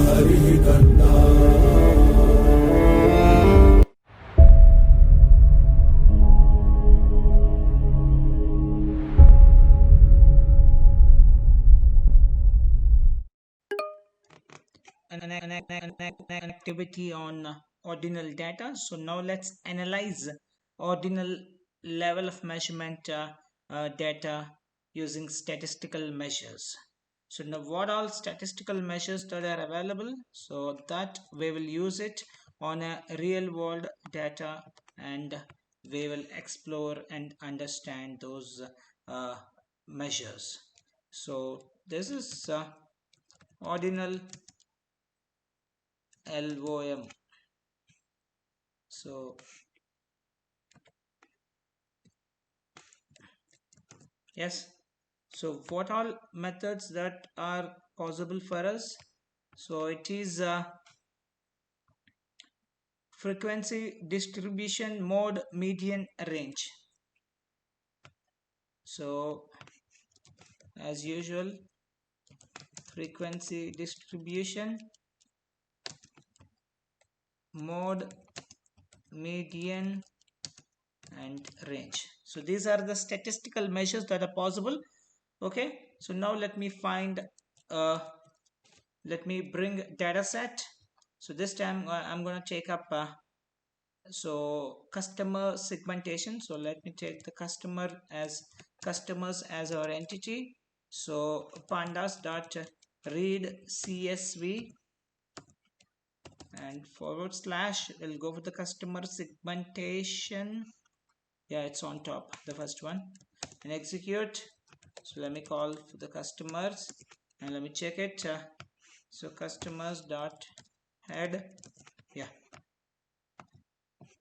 हरिः कर्ता an activity on ordinal data. So now let's analyze ordinal level of measurement data using statistical measures. So now what all statistical measures that are available, so that we will use it on a real world data, and we will explore and understand those uh, measures. So this is ordinal LOM. So yes, so what all methods that are possible for us? So it is frequency distribution, mode, median, range. So as usual, frequency distribution, mode, median, and range. So these are the statistical measures that are possible. Okay, so now uh, let me bring data set. So this time I'm going to take up so customer segmentation. So let me take the customers as our entity. So pandas dot read csv and forward slash, we'll go for the customer segmentation. Yeah, it's on top, the first one, and execute. So let me call for the customers and let me check it. So customers dot head. Yeah,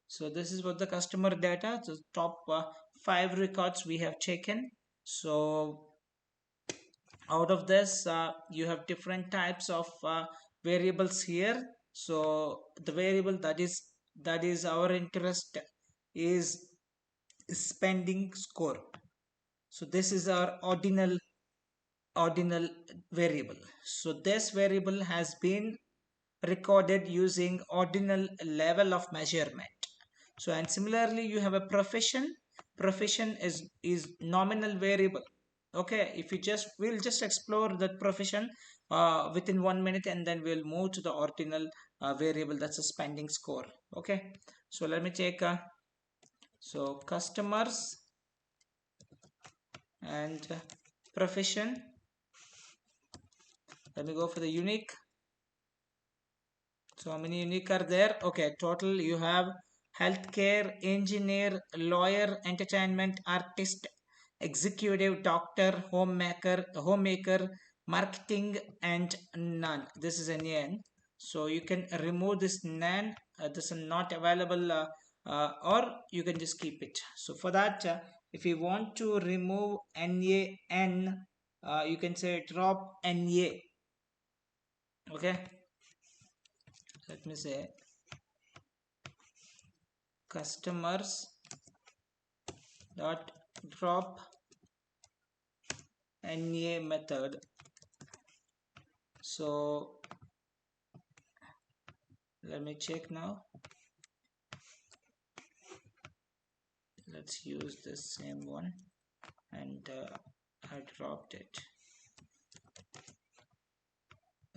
so this is what the customer data, the top 5 records we have taken. So out of this you have different types of variables here. So the variable that is our interest is spending score. So this is our ordinal variable. So this variable has been recorded using ordinal level of measurement. So and similarly you have a profession is nominal variable. Okay, if you just we'll just explore that profession within 1 minute, and then we'll move to the ordinal variable, that's a spending score. Okay, so let me take so customers and profession. Let me go for the unique. So how many unique are there? Okay, total you have healthcare, engineer, lawyer, entertainment, artist, executive, doctor, homemaker, marketing, and none. This is an N. So you can remove this none. This is not available, or you can just keep it. So for that, if you want to remove NaN, you can say drop Na. Okay, let me say customers dot drop na method. So let me check now. Let's use this same one, and I dropped it.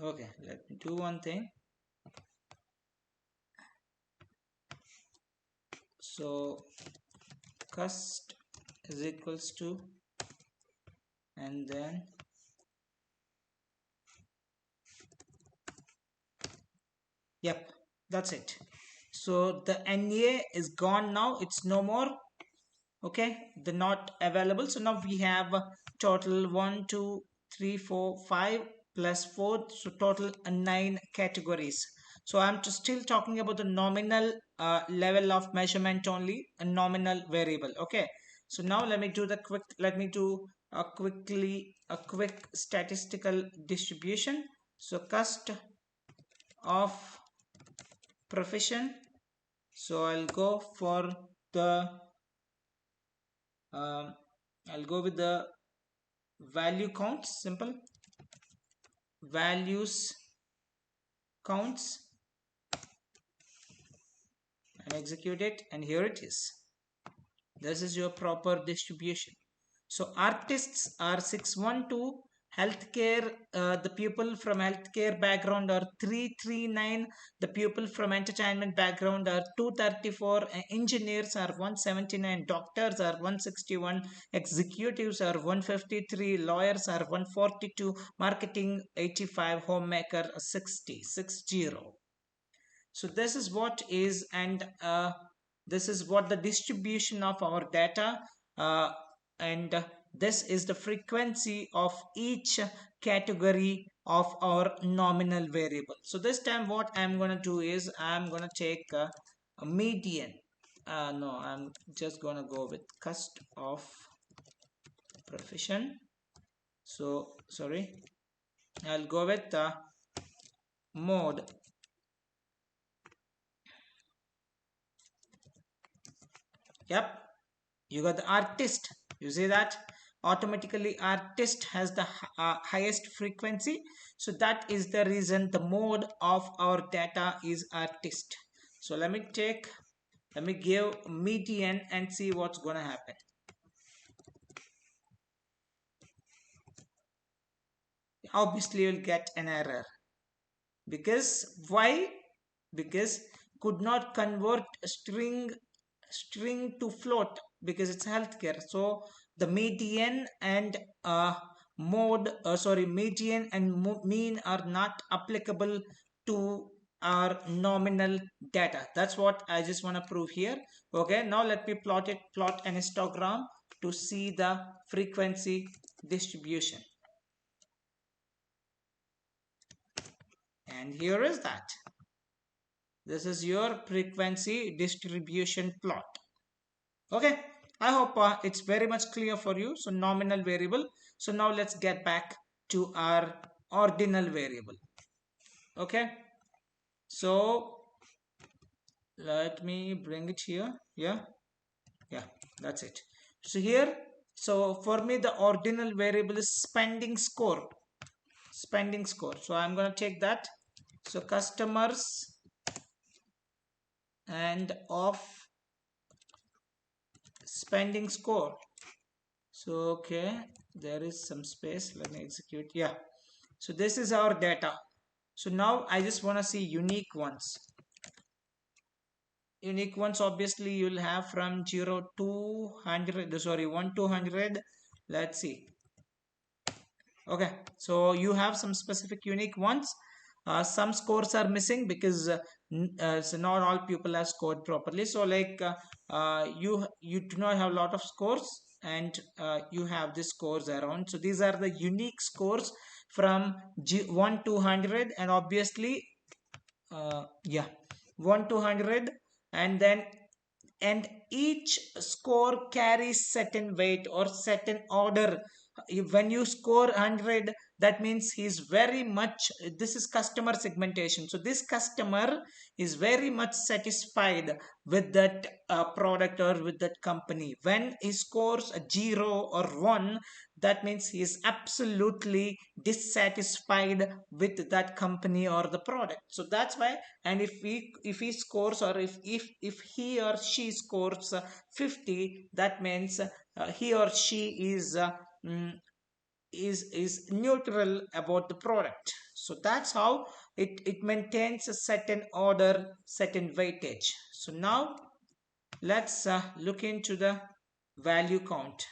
Okay, let me do one thing. So cust is equals to, and then yep, that's it. So the na is gone now, it's no more. Okay, the not available. So now we have total 1 2 3 4 5 plus 4, so total 9 categories. So I'm still talking about the nominal level of measurement only, a nominal variable. Okay, so now let me do a quick statistical distribution. So cust of profession. So the um, I'll go with the value count. Simple values counts and execute it, and here it is. This is your proper distribution. So artists are 612, healthcare, the people from healthcare background are 339, the people from entertainment background are 234, engineers are 179, doctors are 161, executives are 153, lawyers are 142, marketing 85, homemaker 60. So this is what is, and this is what the distribution of our data, uh, and this is the frequency of each category of our nominal variable. So this time what I'm going to do is I'm going to take a median. No, I'm just going to go with cust of profession. So sorry, I'll go with mode. Yep, you got the artist. You see that automatically artist has the highest frequency, so that is the reason the mode of our data is artist. So let me give median and see what's gonna happen. Obviously you'll get an error, because why? Because could not convert string to float, because it's healthcare. So the median and median and mean are not applicable to our nominal data. That's what I just want to prove here. Okay, now let me plot an histogram to see the frequency distribution. And here is that. This is your frequency distribution plot. Okay, I hope it's very much clear for you. So nominal variable. So now let's get back to our ordinal variable. Okay, so let me bring it here. Yeah, that's it. So here, so for me the ordinal variable is spending score. So I'm going to take that. So customers and of spending score. So okay, there is some space, let me execute. Yeah, so this is our data. So now I just want to see unique ones. Obviously you'll have from 0 to 100, sorry, 1 to 100. Let's see. Okay, so you have some specific unique ones. Some scores are missing because so not all people have scored properly. So like you do not have a lot of scores, and you have the scores around. So these are the unique scores from 1 to 100, and obviously yeah, 1 to 100, and then and each score carries certain weight or certain order. When you score 100, that means he's very much, this is customer segmentation, so this customer is very much satisfied with that product or with that company. When he scores a 0 or 1, that means he is absolutely dissatisfied with that company or the product. So that's why, and if he scores, or if he or she scores 50, that means he or she mm, is neutral about the product. So that's how it maintains a certain order, certain weightage. So now let's look into the value count.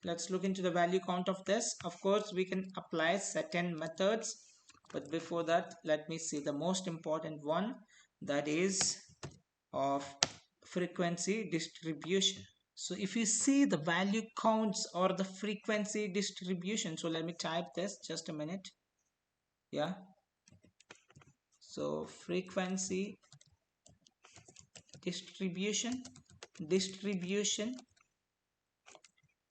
Let's look into the value count of this. Of course we can apply certain methods, but before that let me see the most important one, that is of frequency distribution. So if you see the value counts or the frequency distribution, so let me type this, just a minute. Yeah, so frequency distribution.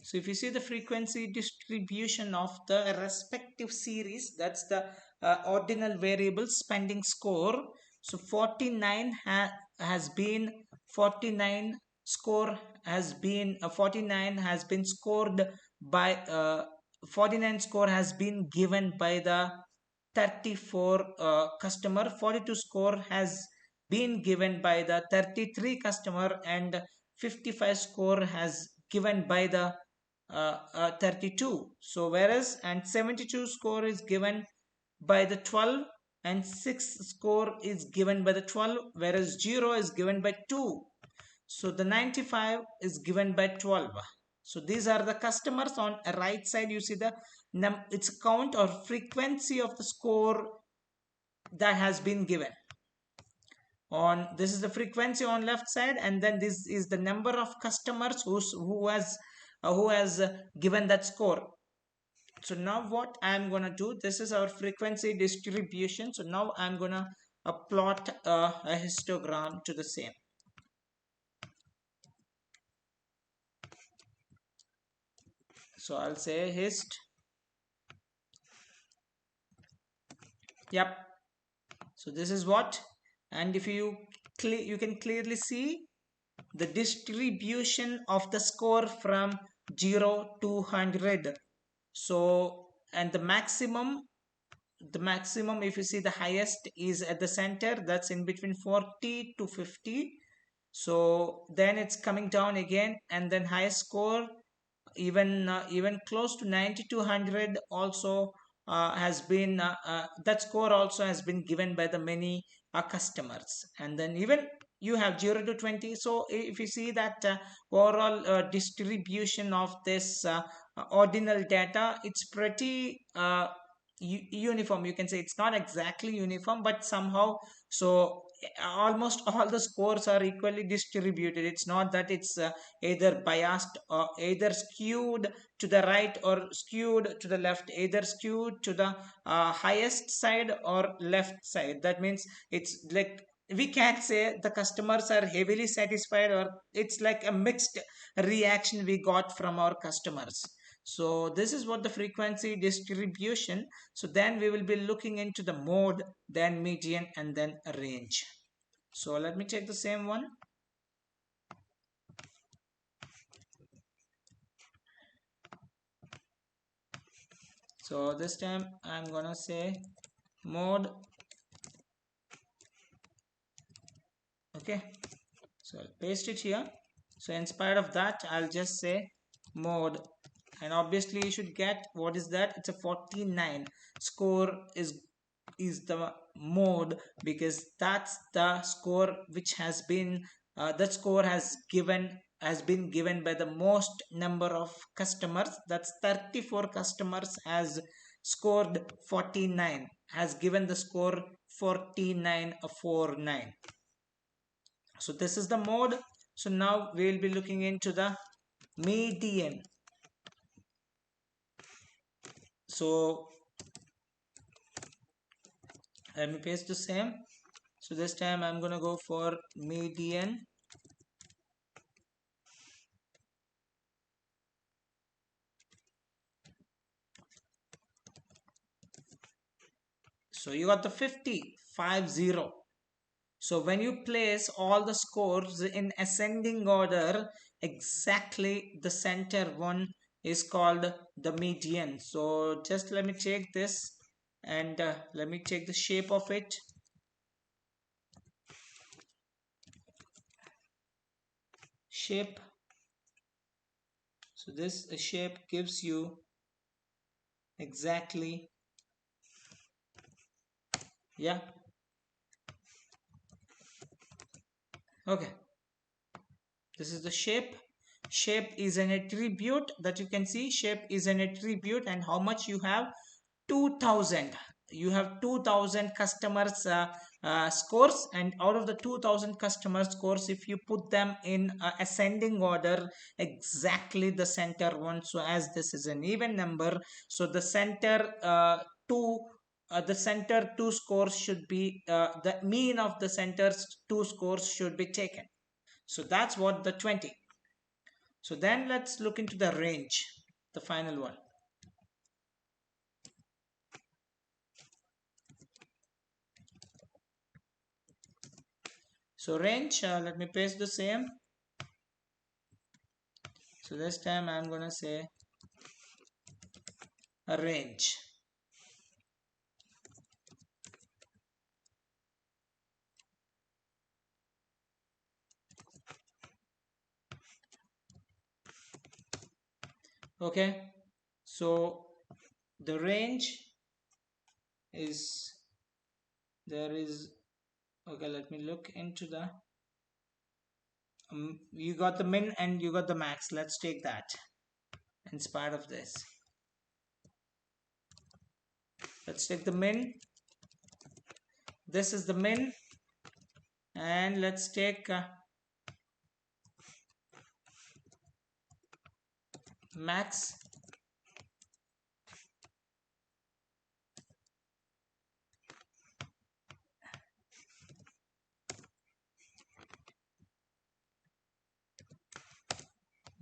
So if you see the frequency distribution of the respective series, that's the ordinal variable spending score. So 49 has been 49 score has been 49 has been scored by 49 score has been given by the 34 customer, 42 score has been given by the 33 customer, and 55 score has given by the 32. So whereas and 72 score is given by the 12, and 6 score is given by the 12, whereas 0 is given by 2. So the 95 is given by 12. So these are the customers. On the right side you see the its count or frequency of the score that has been given. On this is the frequency on left side, and then this is the number of customers who has given that score. So now what I'm gonna do, this is our frequency distribution. So now I'm gonna plot a histogram to the same. So I'll say hist. Yep. So this is what, and if you can clearly see the distribution of the score from 0 to 100. So and the maximum if you see, the highest is at the center, that's in between 40 to 50. So then it's coming down again, and then highest score even close to 90 to 100 also has been that score also has been given by the many customers. And then even you have 0 to 20. So if you see that overall distribution of this ordinal data, it's pretty uniform. You can say it's not exactly uniform, but somehow, so almost all the scores are equally distributed. It's not that it's either biased or either skewed to the right or skewed to the left, either skewed to the highest side or left side. That means it's like we can't say the customers are heavily satisfied, or it's like a mixed reaction we got from our customers. So this is what the frequency distribution. So then we will be looking into the mode, then median, and then range. So let me take the same one. So this time I'm gonna say mode. Okay, so I'll paste it here. So in spite of that, I'll just say mode, and obviously you should get what is that. It's a 49 score is the mode, because that's the score which has been that score has been given by the most number of customers. That's 34 customers has scored 49, has given the score 4949. So this is the mode. So now we will be looking into the median. So let me paste the same. So this time I'm gonna go for median. So you got the 50. So when you place all the scores in ascending order, exactly the center one is called the median. So just let me take this, and let me take the shape of it. Shape. So this shape gives you exactly, yeah. Okay, this is the shape. Shape is an attribute that you can see. Shape is an attribute, and how much you have? 2000. You have 2000 customers scores, and out of the 2000 customer scores, if you put them in ascending order, exactly the center one. So as this is an even number, so the center two the center two scores should be the mean of the center's two scores should be taken. So that's what the 20. So then let's look into the range, the final one. So range, let me paste the same. So this time I'm gonna say a range. Okay, so the range is, there is, okay, let me look into the you got the min and you got the max. Let's take that in spite of this. Let's take the min. This is the min, and let's take max.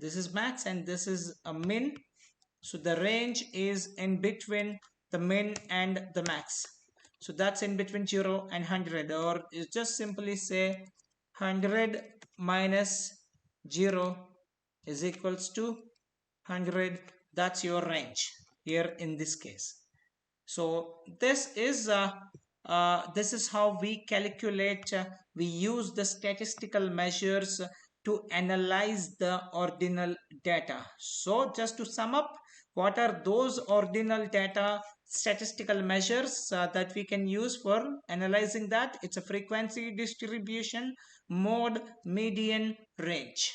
This is max and this is a min. So the range is in between the min and the max. So that's in between 0 and 100, or you just simply say 100 minus 0 is equals to 100. That's your range here in this case. So this is how we calculate, we use the statistical measures to analyze the ordinal data. So just to sum up, what are those ordinal data statistical measures that we can use for analyzing that? It's a frequency distribution, mode, median, range.